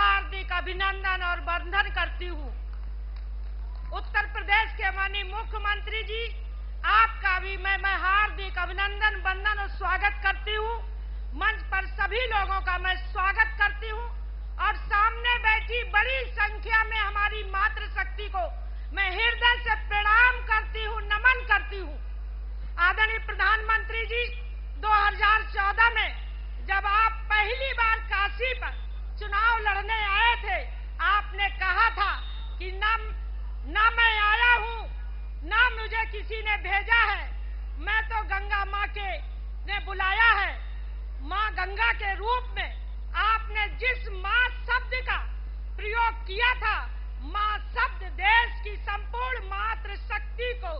हार्दिक अभिनंदन और वंदन करती हूँ। उत्तर प्रदेश के माननीय मुख्यमंत्री जी, आपका भी मैं हार्दिक अभिनंदन, वंदन और स्वागत करती हूँ। मंच पर सभी लोगों का मैं स्वागत करती हूँ और सामने बैठी बड़ी संख्या में हमारी मातृशक्ति को मैं हृदय से प्रणाम करती हूँ, नमन करती हूँ। आदरणीय प्रधानमंत्री जी, 2014 में जब आप पहली बार काशी पर चुनाव लड़ने आए थे, आपने कहा था कि ना मैं आया हूँ, ना मुझे किसी ने भेजा है, मैं तो गंगा माँ ने बुलाया है। माँ गंगा के रूप में आपने जिस माँ शब्द का प्रयोग किया था, माँ शब्द देश की संपूर्ण मातृ शक्ति को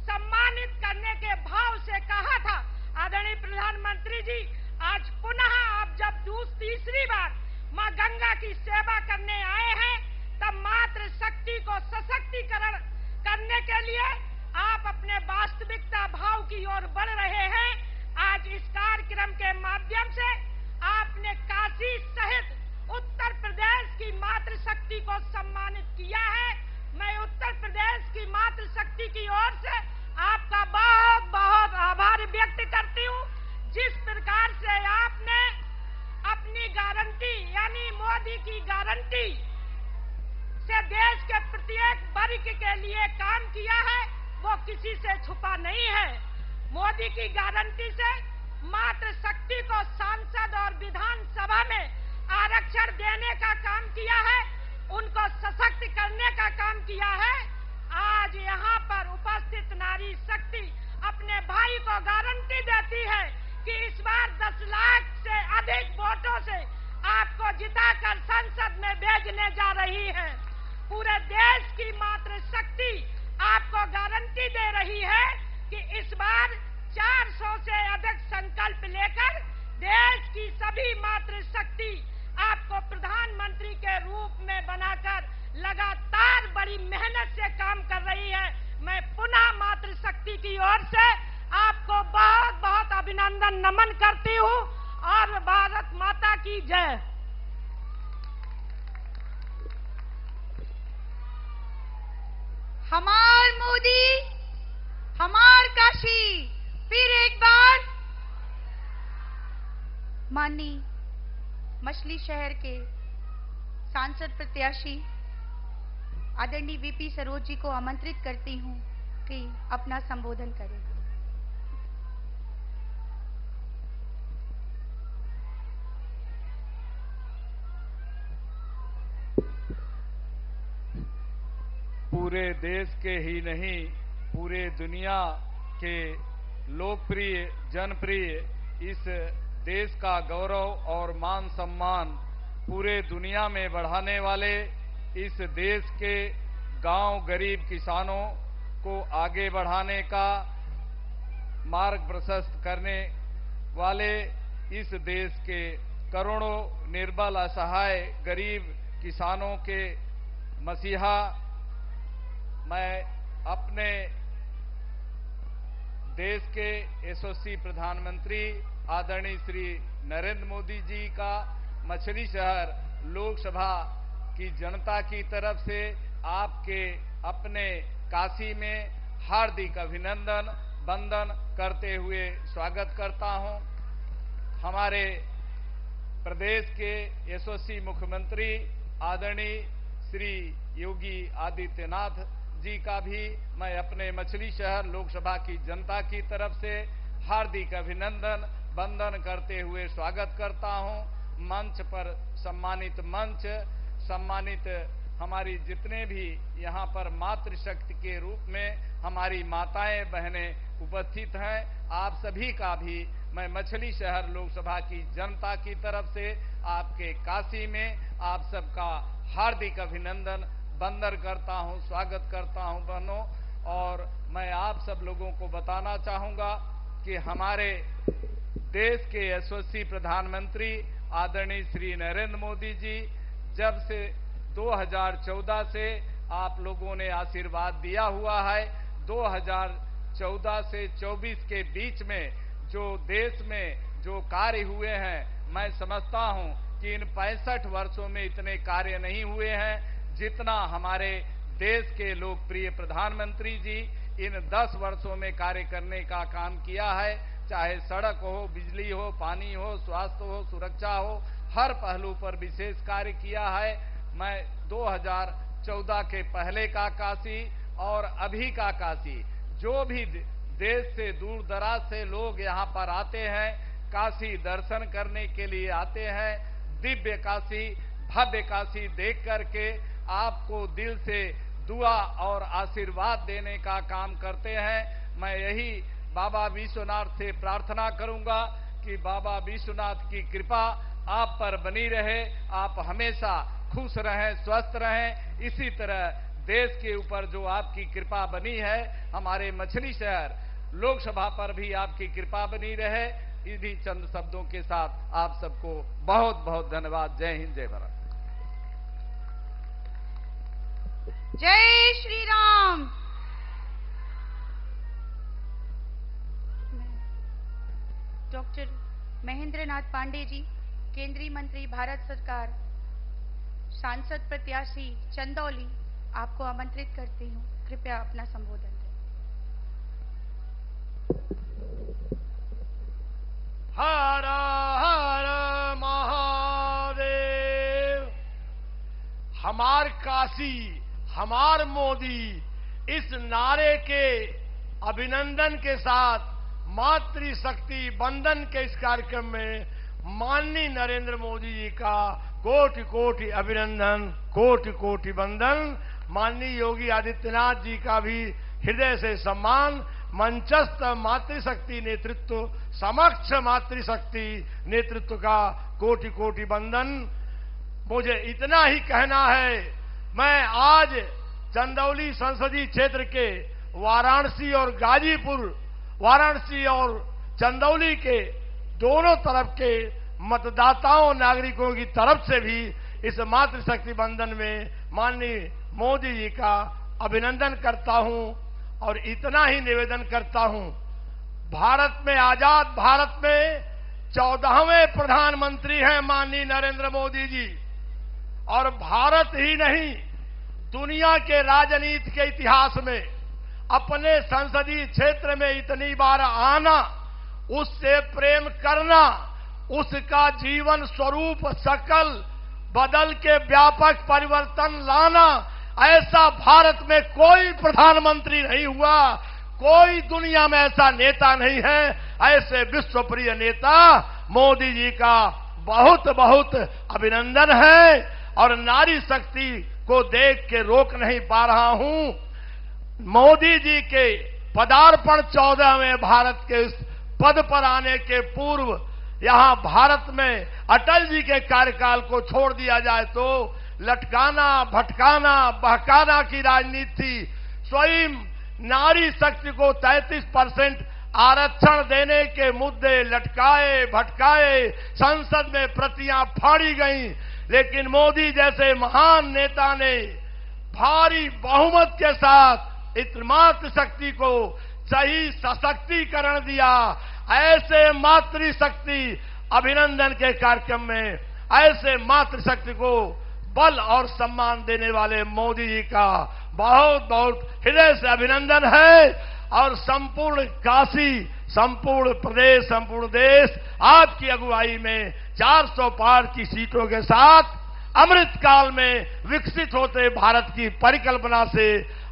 सम्मानित करने के भाव से कहा था। आदरणीय प्रधानमंत्री जी, आज पुनः आप जब तीसरी बार माँ गंगा की सेवा करने आए हैं, तब मातृ शक्ति को सशक्तिकरण करने के लिए आप अपने वास्तविकता भाव की ओर बढ़ रहे हैं। आज इस कार्यक्रम के माध्यम से आपने काशी सहित उत्तर प्रदेश की मातृशक्ति को सम्मानित किया है। मैं उत्तर प्रदेश की मातृशक्ति की ओर से आपका बहुत बहुत आभार व्यक्त करती हूँ। जिस प्रकार से आपने अपनी गारंटी यानी मोदी की गारंटी से देश के प्रत्येक वर्ग के लिए काम किया है, वो किसी से छुपा नहीं है। मोदी की गारंटी से मातृशक्ति को सांसद और विधानसभा में आरक्षण देने का काम किया है, उनको सशक्त करने का काम किया है। आज यहाँ पर उपस्थित नारी शक्ति अपने भाई को गारंटी देती है कि इस बार 10 लाख से अधिक वोटों से आपको जिताकर संसद में भेजने जा रही है। पूरे देश की मातृशक्ति आपको गारंटी दे रही है कि इस बार 400 से अधिक संकल्प लेकर देश की सभी मातृशक्ति आपको प्रधानमंत्री के रूप में बनाकर लगातार बड़ी मेहनत से काम कर रही है। मैं पुनः मातृशक्ति की ओर से आपको बहुत बहुत अभिनंदन नमन करती हूँ और भारत माता की जय। हमार मोदी, हमार काशी, फिर एक बार। माननीय मछली शहर के सांसद प्रत्याशी आदरणीय वीपी सरोज जी को आमंत्रित करती हूं कि अपना संबोधन करें। पूरे देश के ही नहीं, पूरे दुनिया के लोकप्रिय, जनप्रिय इस देश का गौरव और मान सम्मान पूरे दुनिया में बढ़ाने वाले, इस देश के गांव गरीब किसानों को आगे बढ़ाने का मार्ग प्रशस्त करने वाले, इस देश के करोड़ों निर्बल असहाय गरीब किसानों के मसीहा, मैं अपने देश के यशस्वी प्रधानमंत्री आदरणीय श्री नरेंद्र मोदी जी का मछली शहर लोकसभा की जनता की तरफ से आपके अपने काशी में हार्दिक अभिनंदन वंदन करते हुए स्वागत करता हूं। हमारे प्रदेश के यशस्वी मुख्यमंत्री आदरणीय श्री योगी आदित्यनाथ जी का भी मैं अपने मछली शहर लोकसभा की जनता की तरफ से हार्दिक अभिनंदन वंदन करते हुए स्वागत करता हूं। मंच पर सम्मानित हमारी जितने भी यहाँ पर मातृशक्ति के रूप में हमारी माताएं बहनें उपस्थित हैं, आप सभी का भी मैं मछली शहर लोकसभा की जनता की तरफ से आपके काशी में आप सबका हार्दिक अभिनंदन वंदन करता हूं, स्वागत करता हूं बहनों। और मैं आप सब लोगों को बताना चाहूंगा कि हमारे देश के यशस्वी प्रधानमंत्री आदरणीय श्री नरेंद्र मोदी जी जब से 2014 से आप लोगों ने आशीर्वाद दिया हुआ है, 2014 से 24 के बीच में जो देश में जो कार्य हुए हैं, मैं समझता हूं कि इन 65 वर्षों में इतने कार्य नहीं हुए हैं जितना हमारे देश के लोकप्रिय प्रधानमंत्री जी इन 10 वर्षों में कार्य करने का काम किया है। चाहे सड़क हो, बिजली हो, पानी हो, स्वास्थ्य हो, सुरक्षा हो, हर पहलू पर विशेष कार्य किया है। मैं 2014 के पहले का काशी और अभी का काशी, जो भी देश से दूर दराज से लोग यहाँ पर आते हैं, काशी दर्शन करने के लिए आते हैं, दिव्य काशी, भव्य काशी देख करके आपको दिल से दुआ और आशीर्वाद देने का काम करते हैं। मैं यही बाबा विश्वनाथ से प्रार्थना करूंगा कि बाबा विश्वनाथ की कृपा आप पर बनी रहे, आप हमेशा खुश रहें, स्वस्थ रहें। इसी तरह देश के ऊपर जो आपकी कृपा बनी है, हमारे मछली शहर लोकसभा पर भी आपकी कृपा बनी रहे। इन्हीं चंद शब्दों के साथ आप सबको बहुत बहुत धन्यवाद। जय हिंद, जय भारत। जय श्री राम। डॉक्टर महेंद्र नाथ पांडे जी, केंद्रीय मंत्री भारत सरकार, सांसद प्रत्याशी चंदौली, आपको आमंत्रित करती हूँ। कृपया अपना संबोधन दें। हर हर महादेव। हमार काशी, हमार मोदी, इस नारे के अभिनंदन के साथ मातृशक्ति बंदन के इस कार्यक्रम में माननीय नरेंद्र मोदी जी का कोटि कोटि अभिनंदन, कोटि कोटि वंदन। माननीय योगी आदित्यनाथ जी का भी हृदय से सम्मान। मंचस्थ मातृशक्ति नेतृत्व, समक्ष मातृशक्ति नेतृत्व का कोटि कोटि वंदन। मुझे इतना ही कहना है, मैं आज चंदौली संसदीय क्षेत्र के वाराणसी और गाजीपुर, वाराणसी और चंदौली के दोनों तरफ के मतदाताओं, नागरिकों की तरफ से भी इस मातृशक्ति बंधन में माननीय मोदी जी का अभिनंदन करता हूं और इतना ही निवेदन करता हूं, भारत में, आजाद भारत में 14वें प्रधानमंत्री हैं माननीय नरेंद्र मोदी जी। और भारत ही नहीं, दुनिया के राजनीति के इतिहास में अपने संसदीय क्षेत्र में इतनी बार आना, उससे प्रेम करना, उसका जीवन स्वरूप सकल बदल के व्यापक परिवर्तन लाना, ऐसा भारत में कोई प्रधानमंत्री नहीं हुआ, कोई दुनिया में ऐसा नेता नहीं है। ऐसे विश्वप्रिय नेता मोदी जी का बहुत बहुत अभिनंदन है। और नारी शक्ति को देख के रोक नहीं पा रहा हूं। मोदी जी के पदार्पण 14वें भारत के इस पद पर आने के पूर्व यहां भारत में अटल जी के कार्यकाल को छोड़ दिया जाए तो लटकाना, भटकाना, बहकाना की राजनीति थी। स्वयं नारी शक्ति को 33% आरक्षण देने के मुद्दे लटकाए, भटकाए, संसद में प्रतियां फाड़ी गईं। लेकिन मोदी जैसे महान नेता ने भारी बहुमत के साथ इस मातृशक्ति को सही सशक्तिकरण दिया। ऐसे मातृशक्ति अभिनंदन के कार्यक्रम में ऐसे मातृशक्ति को बल और सम्मान देने वाले मोदी जी का बहुत बहुत हृदय से अभिनंदन है। और संपूर्ण काशी, संपूर्ण प्रदेश, संपूर्ण देश आपकी अगुवाई में 400 पार की सीटों के साथ अमृतकाल में विकसित होते भारत की परिकल्पना से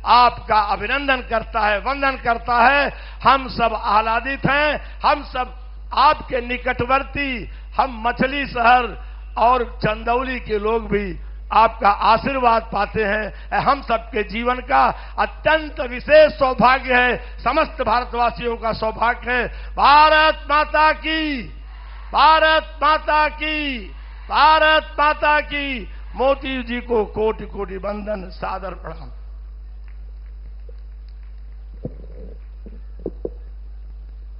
आपका अभिनंदन करता है, वंदन करता है। हम सब आह्लादित हैं, हम सब आपके निकटवर्ती, हम मछली शहर और चंदौली के लोग भी आपका आशीर्वाद पाते हैं। हम सबके जीवन का अत्यंत विशेष सौभाग्य है, समस्त भारतवासियों का सौभाग्य है। भारत माता की, भारत माता की, भारत माता की। मोदी जी को कोटि कोटि वंदन, सादर प्रणाम।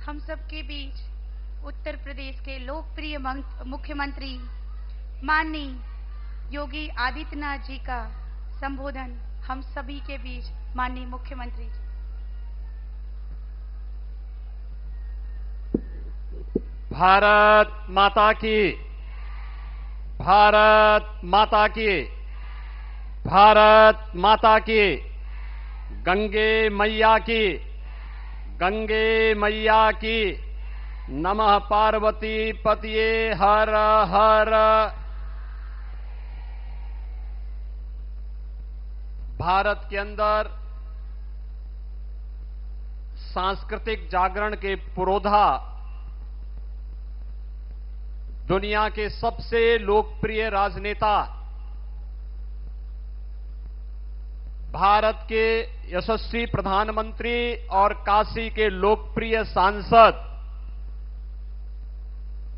हम सबके बीच उत्तर प्रदेश के लोकप्रिय मुख्यमंत्री माननीय योगी आदित्यनाथ जी का संबोधन हम सभी के बीच माननीय मुख्यमंत्री जी। भारत माता की, भारत माता की, भारत माता की, गंगे मैया की, गंगे मैया की, नमः पार्वती पतिये हर हर। भारत के अंदर सांस्कृतिक जागरण के पुरोधा दुनिया के सबसे लोकप्रिय राजनेता, भारत के यशस्वी प्रधानमंत्री और काशी के लोकप्रिय सांसद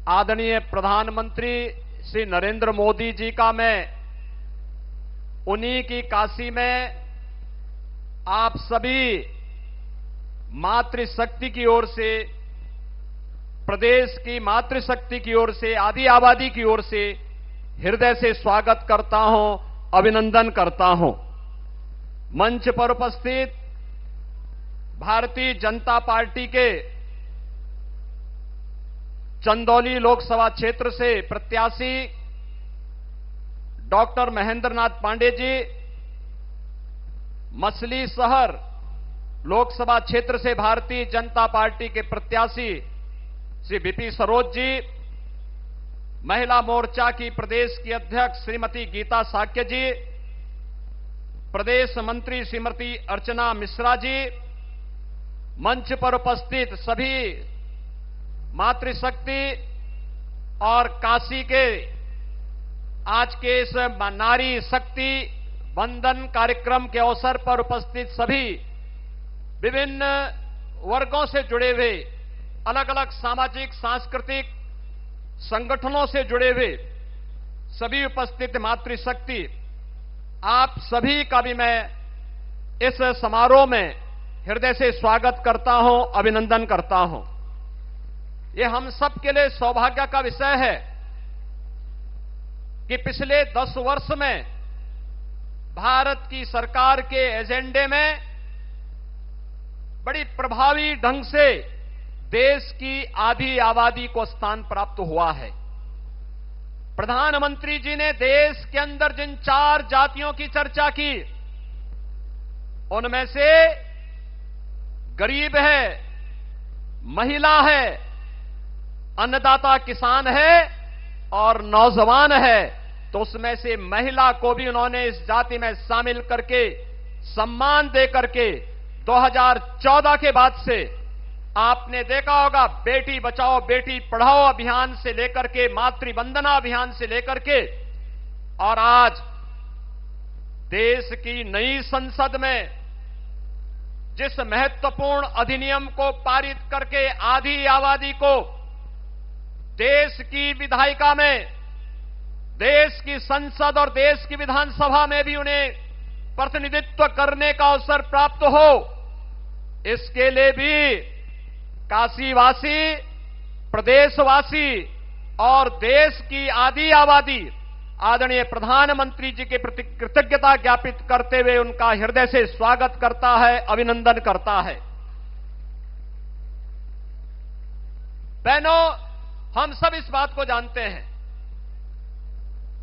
आदरणीय प्रधानमंत्री श्री नरेंद्र मोदी जी का मैं उन्हीं की काशी में आप सभी मातृशक्ति की ओर से, प्रदेश की मातृशक्ति की ओर से, आदि आबादी की ओर से हृदय से स्वागत करता हूं, अभिनंदन करता हूं। मंच पर उपस्थित भारतीय जनता पार्टी के चंदौली लोकसभा क्षेत्र से प्रत्याशी डॉक्टर महेंद्रनाथ पांडे जी, मछली शहर लोकसभा क्षेत्र से भारतीय जनता पार्टी के प्रत्याशी श्री बीपी सरोज जी, महिला मोर्चा की प्रदेश की अध्यक्ष श्रीमती गीता साक्य जी, प्रदेश मंत्री श्रीमती अर्चना मिश्रा जी, मंच पर उपस्थित सभी मातृशक्ति और काशी के आज के इस नारी शक्ति वंदन कार्यक्रम के अवसर पर उपस्थित सभी विभिन्न वर्गों से जुड़े हुए, अलग अलग सामाजिक सांस्कृतिक संगठनों से जुड़े हुए सभी उपस्थित मातृशक्ति, आप सभी का भी मैं इस समारोह में हृदय से स्वागत करता हूं, अभिनंदन करता हूं। ये हम सब के लिए सौभाग्य का विषय है कि पिछले 10 वर्ष में भारत की सरकार के एजेंडे में बड़ी प्रभावी ढंग से देश की आधी आबादी को स्थान प्राप्त हुआ है। प्रधानमंत्री जी ने देश के अंदर जिन 4 जातियों की चर्चा की, उनमें से गरीब है, महिला है, अन्नदाता किसान है और नौजवान है, तो उसमें से महिला को भी उन्होंने इस जाति में शामिल करके सम्मान दे करके 2014 के बाद से आपने देखा होगा बेटी बचाओ बेटी पढ़ाओ अभियान से लेकर के मातृ वंदना अभियान से लेकर के और आज देश की नई संसद में जिस महत्वपूर्ण अधिनियम को पारित करके आधी आबादी को देश की विधायिका में, देश की संसद और देश की विधानसभा में भी उन्हें प्रतिनिधित्व करने का अवसर प्राप्त हो, इसके लिए भी काशीवासी, प्रदेशवासी और देश की आधी आबादी आदरणीय प्रधानमंत्री जी के प्रति कृतज्ञता ज्ञापित करते हुए उनका हृदय से स्वागत करता है, अभिनंदन करता है। बहनों, हम सब इस बात को जानते हैं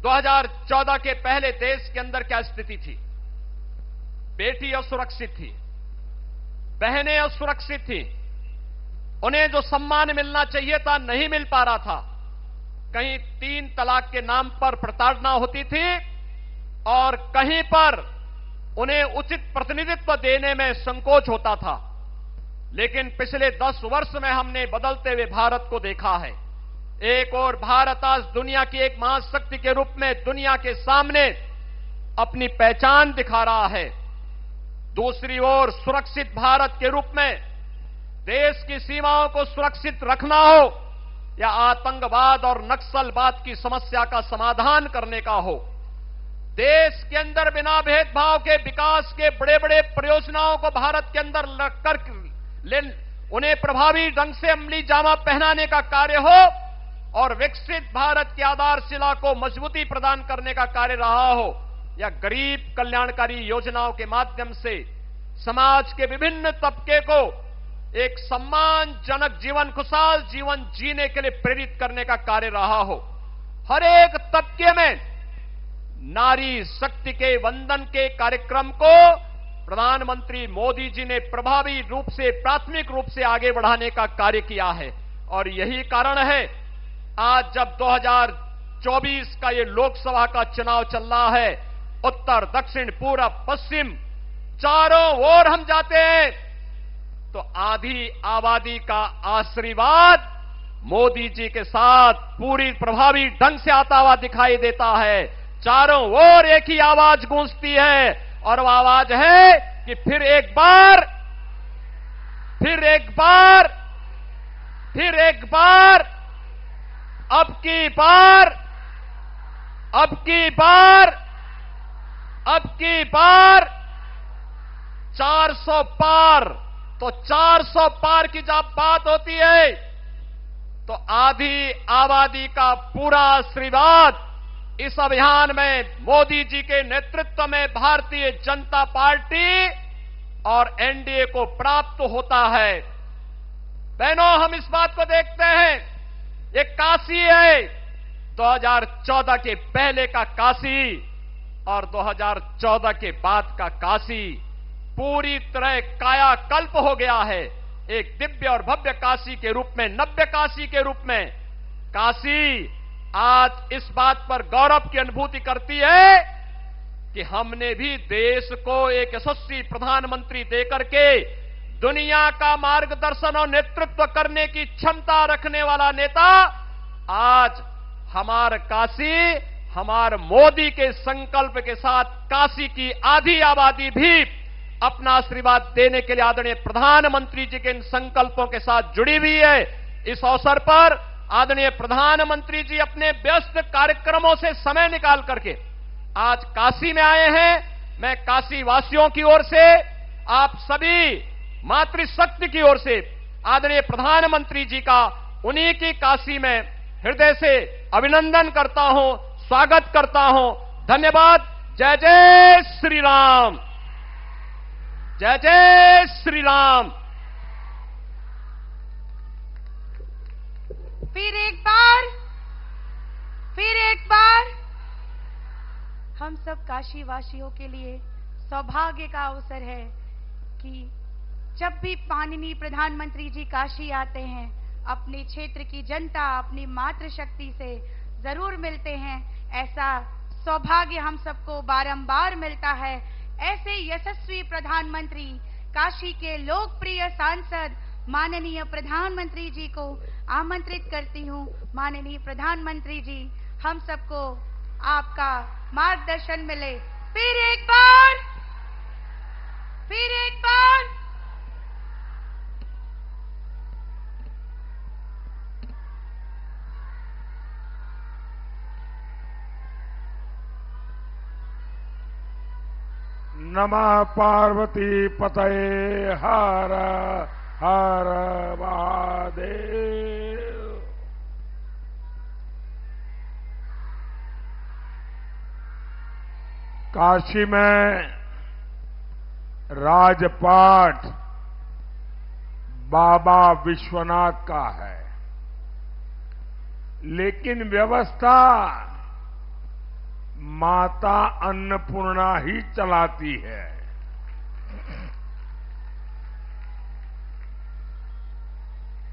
2014 के पहले देश के अंदर क्या स्थिति थी। बेटी असुरक्षित थी, बहनें असुरक्षित थी, उन्हें जो सम्मान मिलना चाहिए था नहीं मिल पा रहा था। कहीं 3 तलाक के नाम पर प्रताड़ना होती थी और कहीं पर उन्हें उचित प्रतिनिधित्व देने में संकोच होता था। लेकिन पिछले 10 वर्ष में हमने बदलते हुए भारत को देखा है। एक और भारत आज दुनिया की एक महाशक्ति के रूप में दुनिया के सामने अपनी पहचान दिखा रहा है। दूसरी ओर सुरक्षित भारत के रूप में देश की सीमाओं को सुरक्षित रखना हो या आतंकवाद और नक्सलवाद की समस्या का समाधान करने का हो, देश के अंदर बिना भेदभाव के विकास के बड़े बड़े परियोजनाओं को भारत के अंदर कर उन्हें प्रभावी ढंग से अमली जामा पहनाने का कार्य हो और विकसित भारत की आधारशिला को मजबूती प्रदान करने का कार्य रहा हो, या गरीब कल्याणकारी योजनाओं के माध्यम से समाज के विभिन्न तबके को एक सम्मानजनक जीवन, खुशहाल जीवन जीने के लिए प्रेरित करने का कार्य रहा हो, हर एक तबके में नारी शक्ति के वंदन के कार्यक्रम को प्रधानमंत्री मोदी जी ने प्रभावी रूप से, प्राथमिक रूप से आगे बढ़ाने का कार्य किया है। और यही कारण है आज जब 2024 का ये लोकसभा का चुनाव चल रहा है, उत्तर, दक्षिण, पूरब, पश्चिम चारों ओर हम जाते हैं तो आधी आबादी का आशीर्वाद मोदी जी के साथ पूरी प्रभावी ढंग से आता हुआ दिखाई देता है। चारों ओर एक ही आवाज गूंजती है और वो आवाज है कि फिर एक बार, फिर एक बार, फिर एक बार, अब की बार, अब की बार, अब की बार 400 पार। तो 400 पार की जब बात होती है तो आधी आबादी का पूरा आशीर्वाद इस अभियान में मोदी जी के नेतृत्व में भारतीय जनता पार्टी और एनडीए को प्राप्त होता है। बहनों, हम इस बात को देखते हैं, ये काशी है 2014 के पहले का काशी और 2014 के बाद का काशी पूरी तरह कायाकल्प हो गया है। एक दिव्य और भव्य काशी के रूप में, नव्य काशी के रूप में काशी आज इस बात पर गौरव की अनुभूति करती है कि हमने भी देश को एक यशस्वी प्रधानमंत्री देकर के दुनिया का मार्गदर्शन और नेतृत्व करने की क्षमता रखने वाला नेता आज हमार काशी, हमार मोदी के संकल्प के साथ काशी की आधी आबादी भी अपना आशीर्वाद देने के लिए आदरणीय प्रधानमंत्री जी के इन संकल्पों के साथ जुड़ी हुई है। इस अवसर पर आदरणीय प्रधानमंत्री जी अपने व्यस्त कार्यक्रमों से समय निकाल करके आज काशी में आए हैं। मैं काशी वासियों की ओर से, आप सभी मातृशक्ति की ओर से आदरणीय प्रधानमंत्री जी का उन्हीं की काशी में हृदय से अभिनंदन करता हूं, स्वागत करता हूं। धन्यवाद। जय जय श्री राम, जय जय श्री राम। फिर एक बार, फिर एक बार हम सब काशी वासियों के लिए सौभाग्य का अवसर है कि जब भी माननीय प्रधानमंत्री जी काशी आते हैं, अपने क्षेत्र की जनता, अपनी मातृशक्ति से जरूर मिलते हैं। ऐसा सौभाग्य हम सबको बारंबार मिलता है। ऐसे यशस्वी प्रधानमंत्री, काशी के लोकप्रिय सांसद माननीय प्रधानमंत्री जी को आमंत्रित करती हूं। माननीय प्रधानमंत्री जी, हम सबको आपका मार्गदर्शन मिले। फिर एक बार, फिर एक बार। नमः पार्वती पतये हर हर महादेव। काशी में राजपाट बाबा विश्वनाथ का है, लेकिन व्यवस्था माता अन्नपूर्णा ही चलाती है।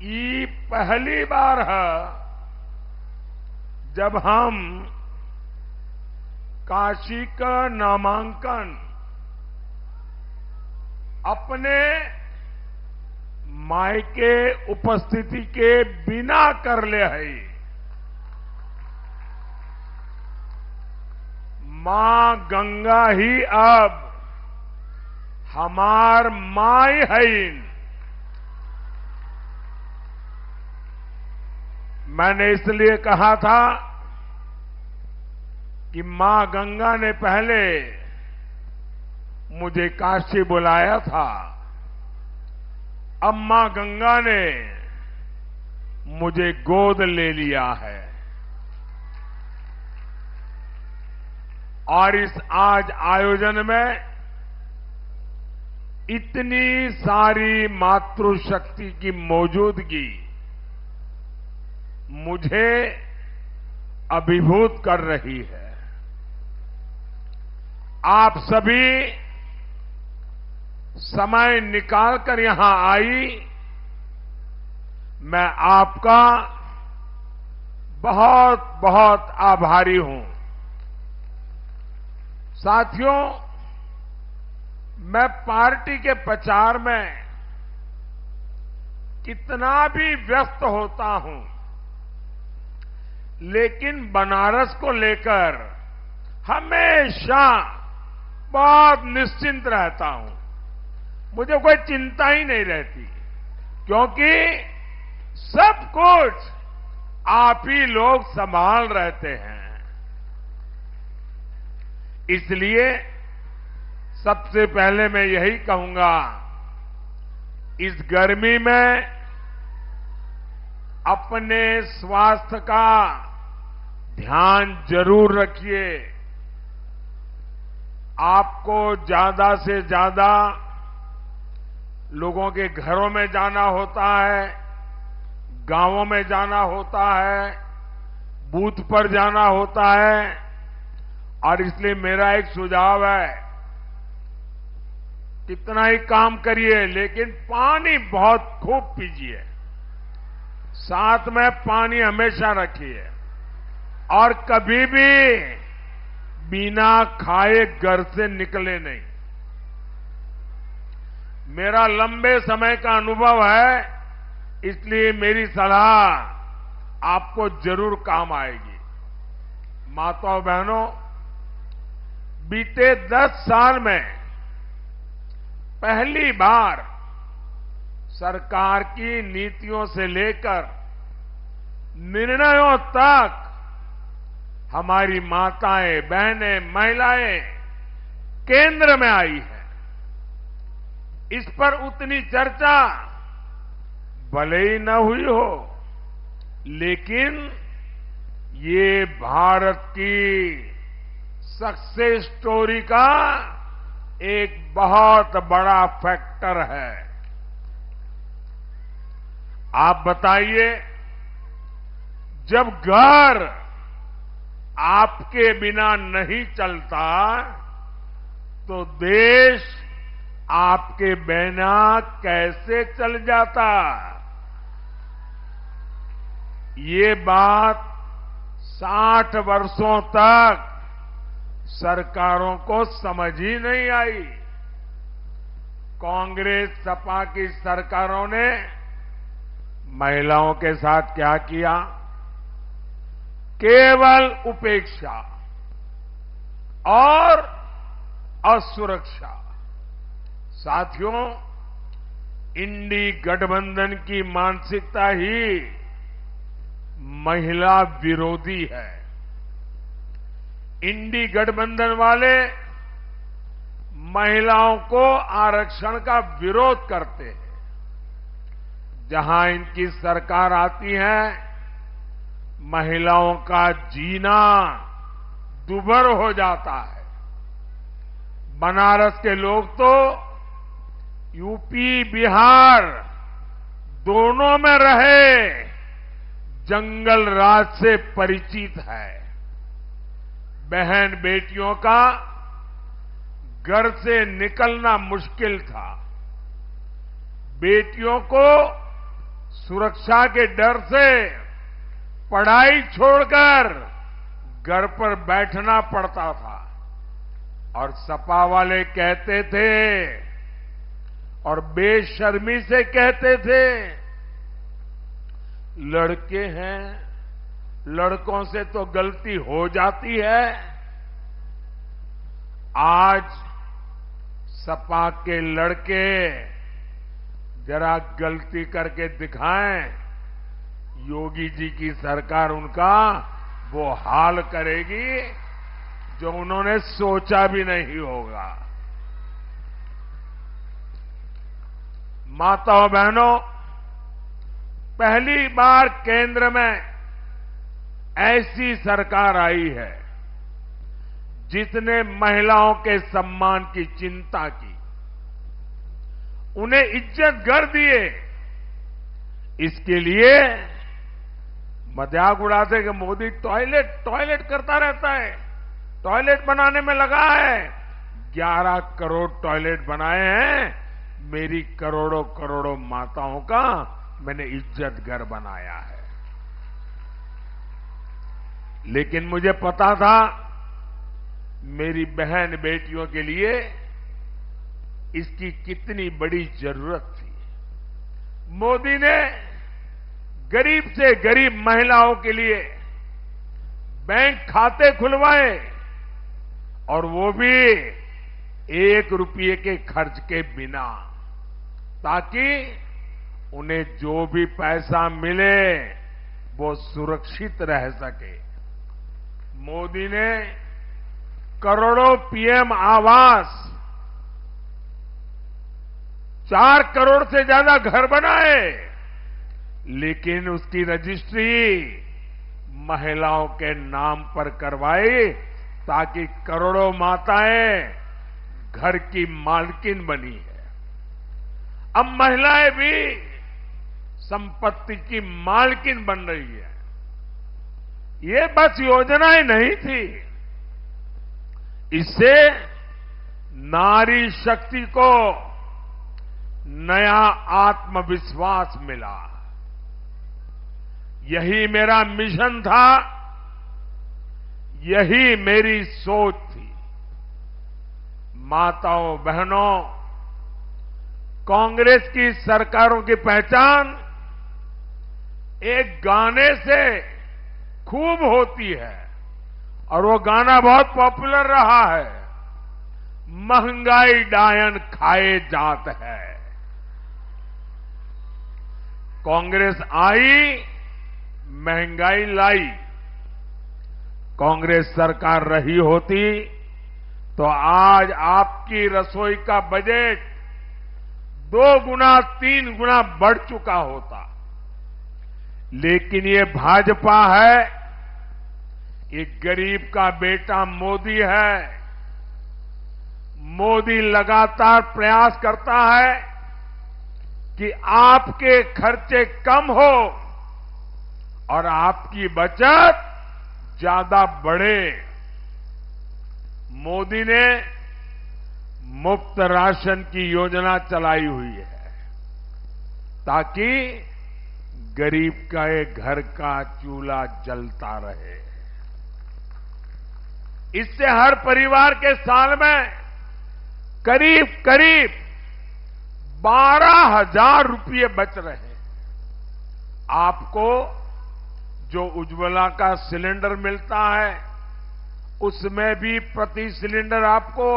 ये पहली बार है जब हम काशी का नामांकन अपने मायके उपस्थिति के बिना कर ले है। मां गंगा ही अब हमार माय है। मैंने इसलिए कहा था कि मां गंगा ने पहले मुझे काशी बुलाया था, अब मां गंगा ने मुझे गोद ले लिया है। और इस आज आयोजन में इतनी सारी मातृशक्ति की मौजूदगी मुझे अभिभूत कर रही है। आप सभी समय निकालकर यहां आई, मैं आपका बहुत बहुत आभारी हूं। साथियों, मैं पार्टी के प्रचार में कितना भी व्यस्त होता हूं, लेकिन बनारस को लेकर हमेशा बहुत निश्चिंत रहता हूं। मुझे कोई चिंता ही नहीं रहती, क्योंकि सब कुछ आप ही लोग संभाल रहते हैं। इसलिए सबसे पहले मैं यही कहूंगा, इस गर्मी में अपने स्वास्थ्य का ध्यान जरूर रखिए। आपको ज्यादा से ज्यादा लोगों के घरों में जाना होता है, गांवों में जाना होता है, बूथ पर जाना होता है, और इसलिए मेरा एक सुझाव है, कितना ही काम करिए लेकिन पानी बहुत खूब पीजिए, साथ में पानी हमेशा रखिए, और कभी भी बिना खाए घर से निकले नहीं। मेरा लंबे समय का अनुभव है, इसलिए मेरी सलाह आपको जरूर काम आएगी। माताओं बहनों, बीते 10 साल में पहली बार सरकार की नीतियों से लेकर निर्णयों तक हमारी माताएं, बहनें, महिलाएं केंद्र में आई हैं। इस पर उतनी चर्चा भले ही न हुई हो, लेकिन ये भारत की सक्सेस स्टोरी का एक बहुत बड़ा फैक्टर है। आप बताइए, जब घर आपके बिना नहीं चलता तो देश आपके बिना कैसे चल जाता? ये बात 60 वर्षों तक सरकारों को समझ ही नहीं आई। कांग्रेस सपा की सरकारों ने महिलाओं के साथ क्या किया? केवल उपेक्षा और असुरक्षा। साथियों, इंडी गठबंधन की मानसिकता ही महिला विरोधी है। इंडी गठबंधन वाले महिलाओं को आरक्षण का विरोध करते हैं। जहां इनकी सरकार आती है, महिलाओं का जीना दुभर हो जाता है। बनारस के लोग तो यूपी, बिहार दोनों में रहे जंगल राज से परिचित है। बहन बेटियों का घर से निकलना मुश्किल था। बेटियों को सुरक्षा के डर से पढ़ाई छोड़कर घर पर बैठना पड़ता था। और सपा वाले कहते थे और बेशर्मी से कहते थे, लड़के हैं, लड़कों से तो गलती हो जाती है। आज सपा के लड़के जरा गलती करके दिखाएं, योगी जी की सरकार उनका वो हाल करेगी जो उन्होंने सोचा भी नहीं होगा। माताओं बहनों, पहली बार केंद्र में ऐसी सरकार आई है जिसने महिलाओं के सम्मान की चिंता की, उन्हें इज्जत घर दिए। इसके लिए मजाक उड़ाते कि मोदी टॉयलेट करता रहता है, टॉयलेट बनाने में लगा है। 11 करोड़ टॉयलेट बनाए हैं। मेरी करोड़ों करोड़ों माताओं का मैंने इज्जत घर बनाया है। लेकिन मुझे पता था मेरी बहन बेटियों के लिए इसकी कितनी बड़ी जरूरत थी। मोदी ने गरीब से गरीब महिलाओं के लिए बैंक खाते खुलवाए और वो भी 1 रुपये के खर्च के बिना, ताकि उन्हें जो भी पैसा मिले वो सुरक्षित रह सके। मोदी ने करोड़ों पीएम आवास, 4 करोड़ से ज्यादा घर बनाए, लेकिन उसकी रजिस्ट्री महिलाओं के नाम पर करवाई ताकि करोड़ों माताएं घर की मालकिन बनी है। अब महिलाएं भी संपत्ति की मालकिन बन रही है। ये बस योजनाएं नहीं थी, इससे नारी शक्ति को नया आत्मविश्वास मिला। यही मेरा मिशन था, यही मेरी सोच थी। माताओं बहनों, कांग्रेस की सरकारों की पहचान एक गाने से खूब होती है और वो गाना बहुत पॉपुलर रहा है, महंगाई डायन खाए जात है। कांग्रेस आई, महंगाई लाई। कांग्रेस सरकार रही होती तो आज आपकी रसोई का बजट 2 गुना 3 गुना बढ़ चुका होता। लेकिन ये भाजपा है, ये गरीब का बेटा मोदी है। मोदी लगातार प्रयास करता है कि आपके खर्चे कम हो और आपकी बचत ज्यादा बढ़े। मोदी ने मुफ्त राशन की योजना चलाई हुई है ताकि गरीब का एक घर का चूल्हा जलता रहे। इससे हर परिवार के साल में करीब करीब 12,000 रुपये बच रहे हैं। आपको जो उज्ज्वला का सिलेंडर मिलता है उसमें भी प्रति सिलेंडर आपको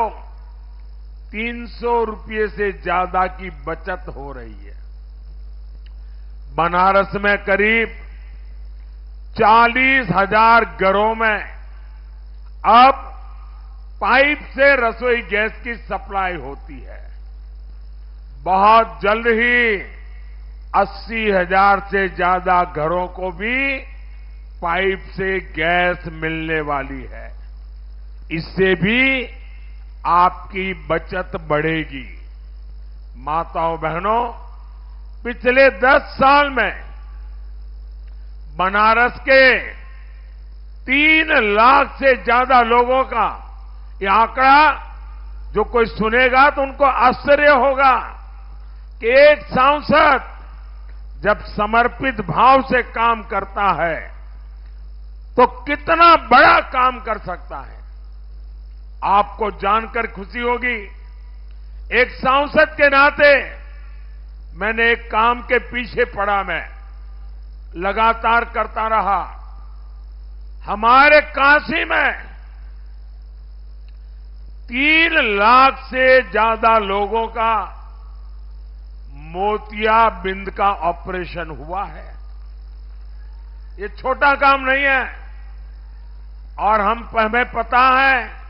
300 रुपये से ज्यादा की बचत हो रही है। बनारस में करीब 40,000 घरों में अब पाइप से रसोई गैस की सप्लाई होती है। बहुत जल्द ही 80,000 से ज्यादा घरों को भी पाइप से गैस मिलने वाली है। इससे भी आपकी बचत बढ़ेगी। माताओं बहनों, पिछले 10 साल में बनारस के 3 लाख से ज्यादा लोगों का ये आंकड़ा जो कोई सुनेगा तो उनको आश्चर्य होगा कि एक सांसद जब समर्पित भाव से काम करता है तो कितना बड़ा काम कर सकता है। आपको जानकर खुशी होगी, एक सांसद के नाते मैंने एक काम के पीछे पड़ा, मैं लगातार करता रहा। हमारे काशी में 3 लाख से ज्यादा लोगों का मोतियाबिंद का ऑपरेशन हुआ है। ये छोटा काम नहीं है और हमें पता है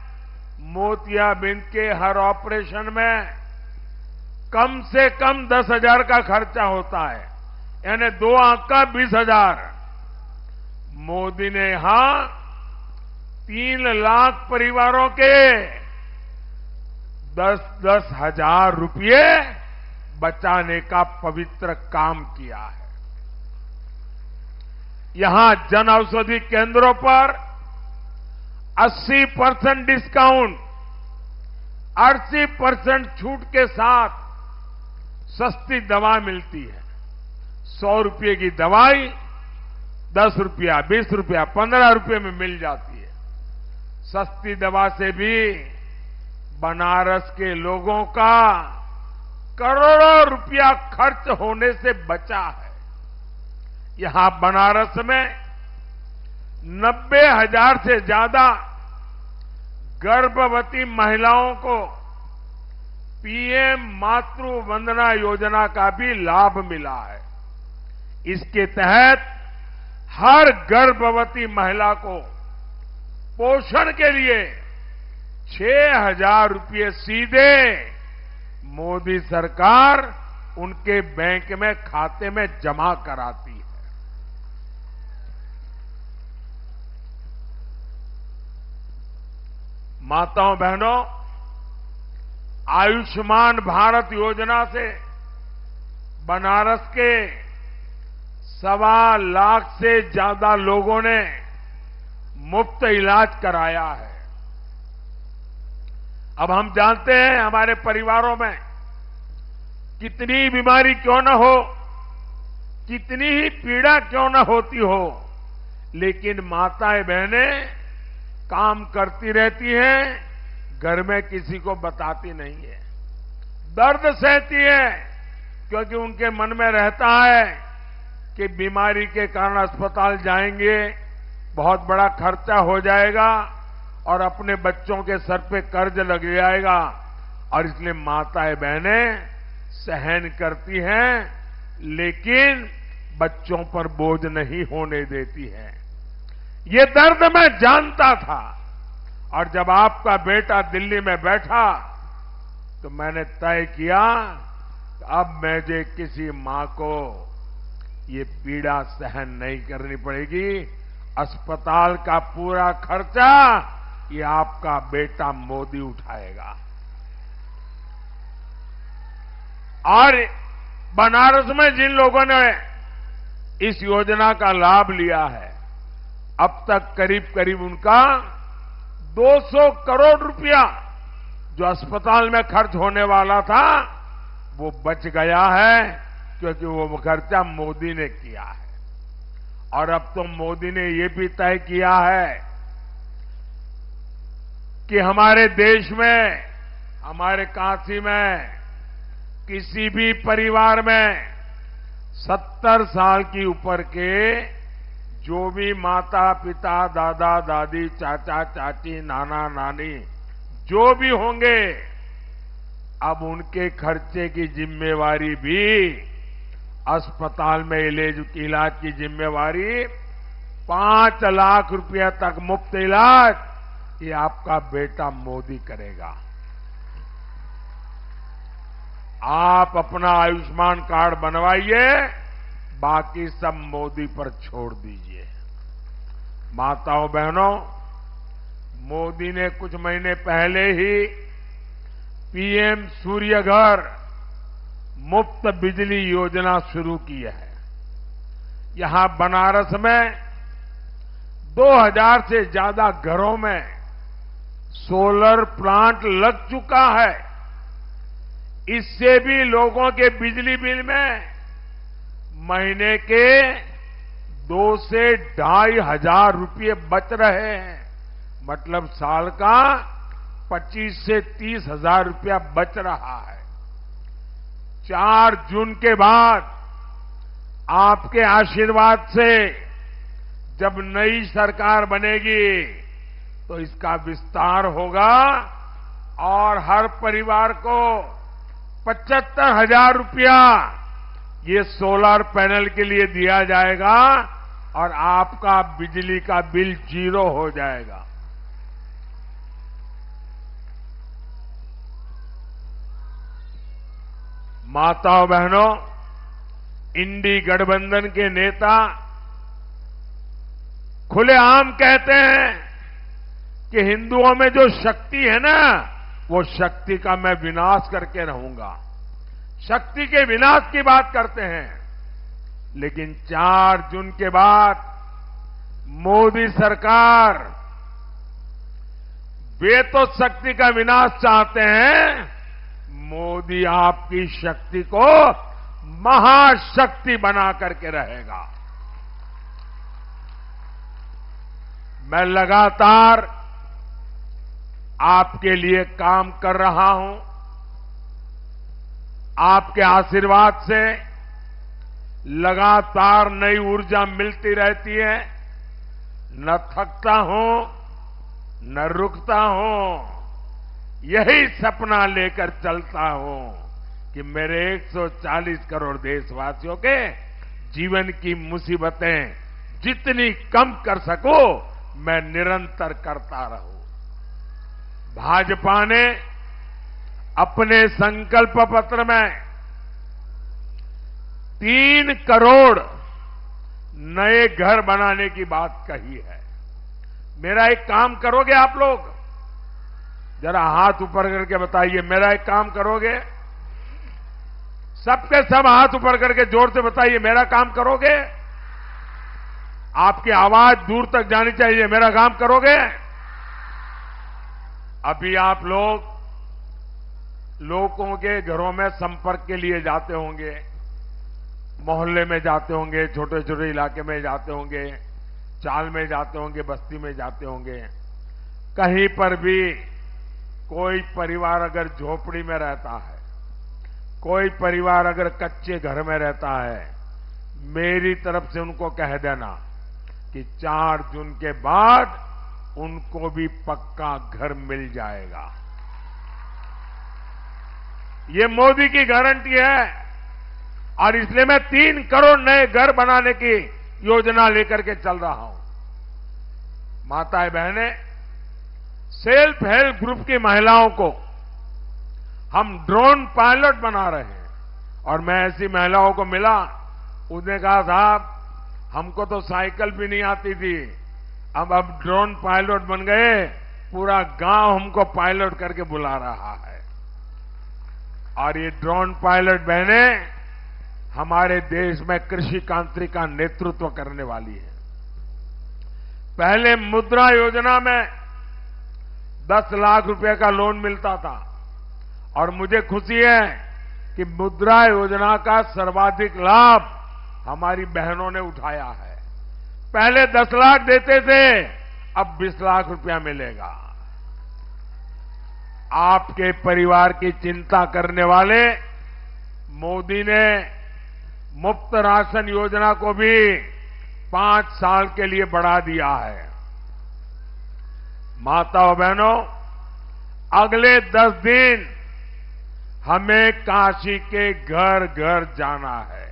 मोतियाबिंद के हर ऑपरेशन में कम से कम 10,000 का खर्चा होता है, यानी 2 आंख का 20,000। मोदी ने यहां 3 लाख परिवारों के 10-10 हजार रुपये बचाने का पवित्र काम किया है। यहां जन औषधि केंद्रों पर 80% डिस्काउंट, 80% छूट के साथ सस्ती दवा मिलती है। 100 रुपये की दवाई 10 रुपया, 20 रुपया, 15 रुपये में मिल जाती है। सस्ती दवा से भी बनारस के लोगों का करोड़ों रुपया खर्च होने से बचा है। यहां बनारस में 90,000 से ज्यादा गर्भवती महिलाओं को पीएम मातृ वंदना योजना का भी लाभ मिला है। इसके तहत हर गर्भवती महिला को पोषण के लिए 6,000 रुपये सीधे मोदी सरकार उनके बैंक में खाते में जमा कराती है। माताओं बहनों, आयुष्मान भारत योजना से बनारस के 1.25 लाख से ज्यादा लोगों ने मुफ्त इलाज कराया है। अब हम जानते हैं हमारे परिवारों में कितनी बीमारी क्यों न हो, कितनी ही पीड़ा क्यों न होती हो, लेकिन माताएं बहनें काम करती रहती हैं, घर में किसी को बताती नहीं है, दर्द सहती है, क्योंकि उनके मन में रहता है कि बीमारी के कारण अस्पताल जाएंगे, बहुत बड़ा खर्चा हो जाएगा और अपने बच्चों के सर पे कर्ज लग जाएगा, और इसलिए माताएं बहनें सहन करती हैं, लेकिन बच्चों पर बोझ नहीं होने देती हैं। ये दर्द मैं जानता था, और जब आपका बेटा दिल्ली में बैठा तो मैंने तय किया कि अब मुझे किसी मां को ये पीड़ा सहन नहीं करनी पड़ेगी। अस्पताल का पूरा खर्चा ये आपका बेटा मोदी उठाएगा। और बनारस में जिन लोगों ने इस योजना का लाभ लिया है, अब तक करीब करीब उनका 200 करोड़ रुपया जो अस्पताल में खर्च होने वाला था वो बच गया है, क्योंकि वो खर्चा मोदी ने किया है। और अब तो मोदी ने ये भी तय किया है कि हमारे देश में, हमारे काशी में किसी भी परिवार में 70 साल की ऊपर के जो भी माता पिता, दादा दादी, चाचा चाची, नाना नानी जो भी होंगे, अब उनके खर्चे की जिम्मेवारी भी, अस्पताल में इलाज की जिम्मेवारी 5 लाख रुपया तक मुफ्त इलाज ये आपका बेटा मोदी करेगा। आप अपना आयुष्मान कार्ड बनवाइए, बाकी सब मोदी पर छोड़ दीजिए। माताओं बहनों, मोदी ने कुछ महीने पहले ही पीएम सूर्य घर मुफ्त बिजली योजना शुरू की है। यहां बनारस में 2000 से ज्यादा घरों में सोलर प्लांट लग चुका है। इससे भी लोगों के बिजली बिल में महीने के 2 से 2,500 रुपये बच रहे हैं। मतलब साल का 25 से 30 हजार रुपया बच रहा है। 4 जून के बाद आपके आशीर्वाद से जब नई सरकार बनेगी तो इसका विस्तार होगा और हर परिवार को 75,000 रुपया ये सोलर पैनल के लिए दिया जाएगा और आपका बिजली का बिल 0 हो जाएगा। माताओं बहनों, इंडी गठबंधन के नेता खुलेआम कहते हैं कि हिंदुओं में जो शक्ति है ना, वो शक्ति का मैं विनाश करके रहूंगा। शक्ति के विनाश की बात करते हैं, लेकिन 4 जून के बाद मोदी सरकार वे तो शक्ति का विनाश चाहते हैं, मोदी आपकी शक्ति को महाशक्ति बना करके रहेगा। मैं लगातार आपके लिए काम कर रहा हूं। आपके आशीर्वाद से लगातार नई ऊर्जा मिलती रहती है। न थकता हूं, न रुकता हूं। यही सपना लेकर चलता हूं कि मेरे 140 करोड़ देशवासियों के जीवन की मुसीबतें जितनी कम कर सकूं, मैं निरंतर करता रहूं। भाजपा ने अपने संकल्प पत्र में 3 करोड़ नए घर बनाने की बात कही है। मेरा एक काम करोगे आप लोग? जरा हाथ ऊपर करके बताइए, मेरा एक काम करोगे? सबके सब हाथ ऊपर करके जोर से बताइए, मेरा काम करोगे? आपकी आवाज दूर तक जानी चाहिए, मेरा काम करोगे? अभी आप लोगों के घरों में संपर्क के लिए जाते होंगे, मोहल्ले में जाते होंगे, छोटे छोटे इलाके में जाते होंगे, चाल में जाते होंगे, बस्ती में जाते होंगे। कहीं पर भी कोई परिवार अगर झोपड़ी में रहता है, कोई परिवार अगर कच्चे घर में रहता है, मेरी तरफ से उनको कह देना कि 4 जून के बाद उनको भी पक्का घर मिल जाएगा। ये मोदी की गारंटी है और इसलिए मैं 3 करोड़ नए घर बनाने की योजना लेकर के चल रहा हूं। माताएं बहनें, सेल्फ हेल्प ग्रुप की महिलाओं को हम ड्रोन पायलट बना रहे हैं। और मैं ऐसी महिलाओं को मिला, उसने कहा साहब हमको तो साइकिल भी नहीं आती थी, अब ड्रोन पायलट बन गए, पूरा गांव हमको पायलट करके बुला रहा है। और ये ड्रोन पायलट बहनें हमारे देश में कृषि क्रांति का नेतृत्व करने वाली है। पहले मुद्रा योजना में 10 लाख रुपए का लोन मिलता था और मुझे खुशी है कि मुद्रा योजना का सर्वाधिक लाभ हमारी बहनों ने उठाया है। पहले 10 लाख देते थे, अब 20 लाख रुपया मिलेगा। आपके परिवार की चिंता करने वाले मोदी ने मुफ्त राशन योजना को भी 5 साल के लिए बढ़ा दिया है। माताओं बहनों, अगले 10 दिन हमें काशी के घर घर जाना है।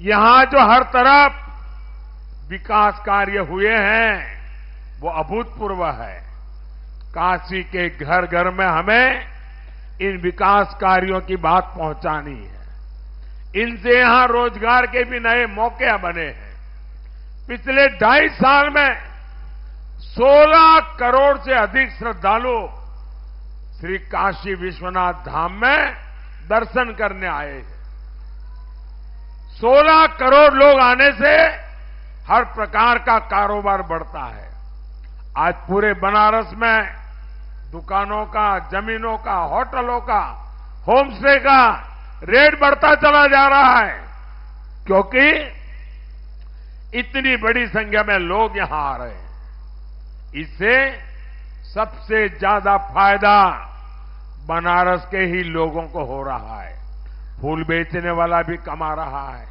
यहां जो हर तरफ विकास कार्य हुए हैं वो अभूतपूर्व है। काशी के घर घर में हमें इन विकास कार्यों की बात पहुंचानी है। इनसे यहां रोजगार के भी नए मौके बने हैं। पिछले 2.5 साल में 16 करोड़ से अधिक श्रद्धालु श्री काशी विश्वनाथ धाम में दर्शन करने आए हैं। 16 करोड़ लोग आने से हर प्रकार का कारोबार बढ़ता है। आज पूरे बनारस में दुकानों का, जमीनों का, होटलों का, होमस्टे का रेट बढ़ता चला जा रहा है, क्योंकि इतनी बड़ी संख्या में लोग यहां आ रहे हैं। इससे सबसे ज्यादा फायदा बनारस के ही लोगों को हो रहा है। फूल बेचने वाला भी कमा रहा है,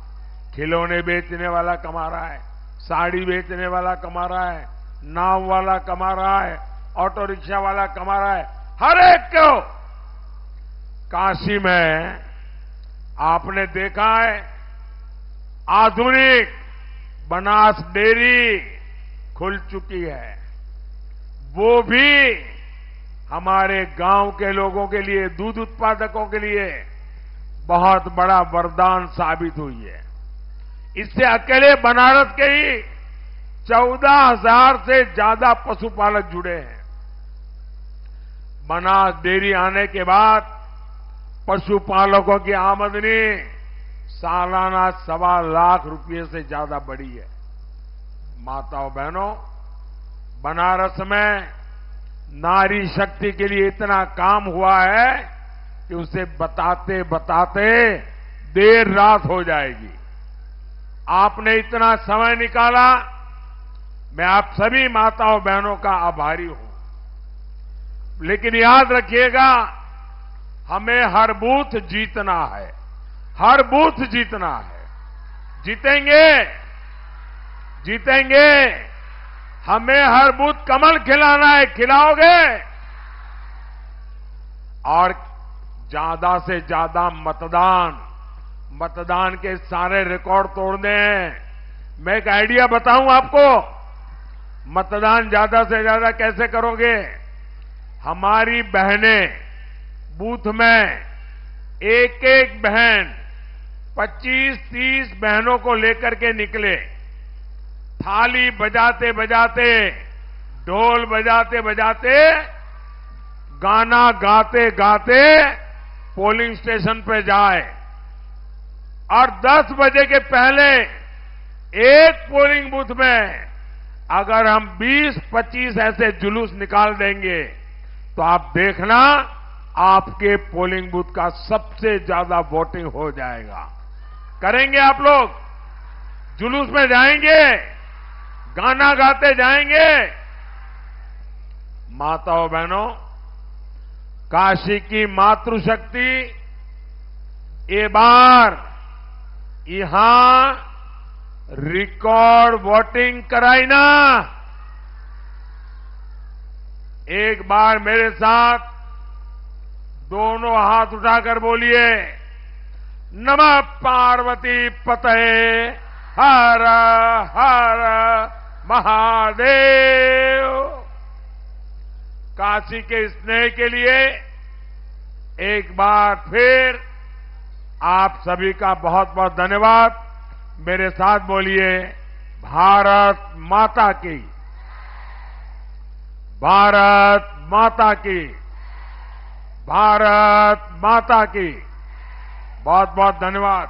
खिलौने बेचने वाला कमा रहा है, साड़ी बेचने वाला कमा रहा है, नाव वाला कमा रहा है, ऑटो रिक्शा वाला कमा रहा है। हर एक को काशी में आपने देखा है आधुनिक बनास डेयरी खुल चुकी है। वो भी हमारे गांव के लोगों के लिए, दूध उत्पादकों के लिए बहुत बड़ा वरदान साबित हुई है। इससे अकेले बनारस के ही 14,000 से ज्यादा पशुपालक जुड़े हैं। बनास डेयरी आने के बाद पशुपालकों की आमदनी सालाना 1.25 लाख रुपये से ज्यादा बढ़ी है। माताओं बहनों, बनारस में नारी शक्ति के लिए इतना काम हुआ है कि उसे बताते बताते देर रात हो जाएगी। आपने इतना समय निकाला, मैं आप सभी माताओं बहनों का आभारी हूं। लेकिन याद रखिएगा, हमें हर बूथ जीतना है, हर बूथ जीतना है। जीतेंगे, जीतेंगे। हमें हर बूथ कमल खिलाना है, खिलाओगे? और ज्यादा से ज्यादा मतदान के सारे रिकॉर्ड तोड़ने हैं। मैं एक आइडिया बताऊं आपको, मतदान ज्यादा से ज्यादा कैसे करोगे? हमारी बहनें बूथ में एक एक बहन 25-30 बहनों को लेकर के निकले, थाली बजाते बजाते, ढोल बजाते बजाते, गाना गाते गाते पोलिंग स्टेशन पे जाए और 10 बजे के पहले एक पोलिंग बूथ में अगर हम 20-25 ऐसे जुलूस निकाल देंगे तो आप देखना, आपके पोलिंग बूथ का सबसे ज्यादा वोटिंग हो जाएगा। करेंगे आप लोग? जुलूस में जाएंगे, गाना गाते जाएंगे? माताओं बहनों, काशी की मातृशक्ति ये बार यहां रिकॉर्ड वोटिंग कराई ना। एक बार मेरे साथ दोनों हाथ उठाकर बोलिए, नमः पार्वती पतये हर हर महादेव। काशी के स्नेह के लिए एक बार फिर आप सभी का बहुत बहुत धन्यवाद। मेरे साथ बोलिए, भारत माता की, भारत माता की, भारत माता की। बहुत बहुत धन्यवाद।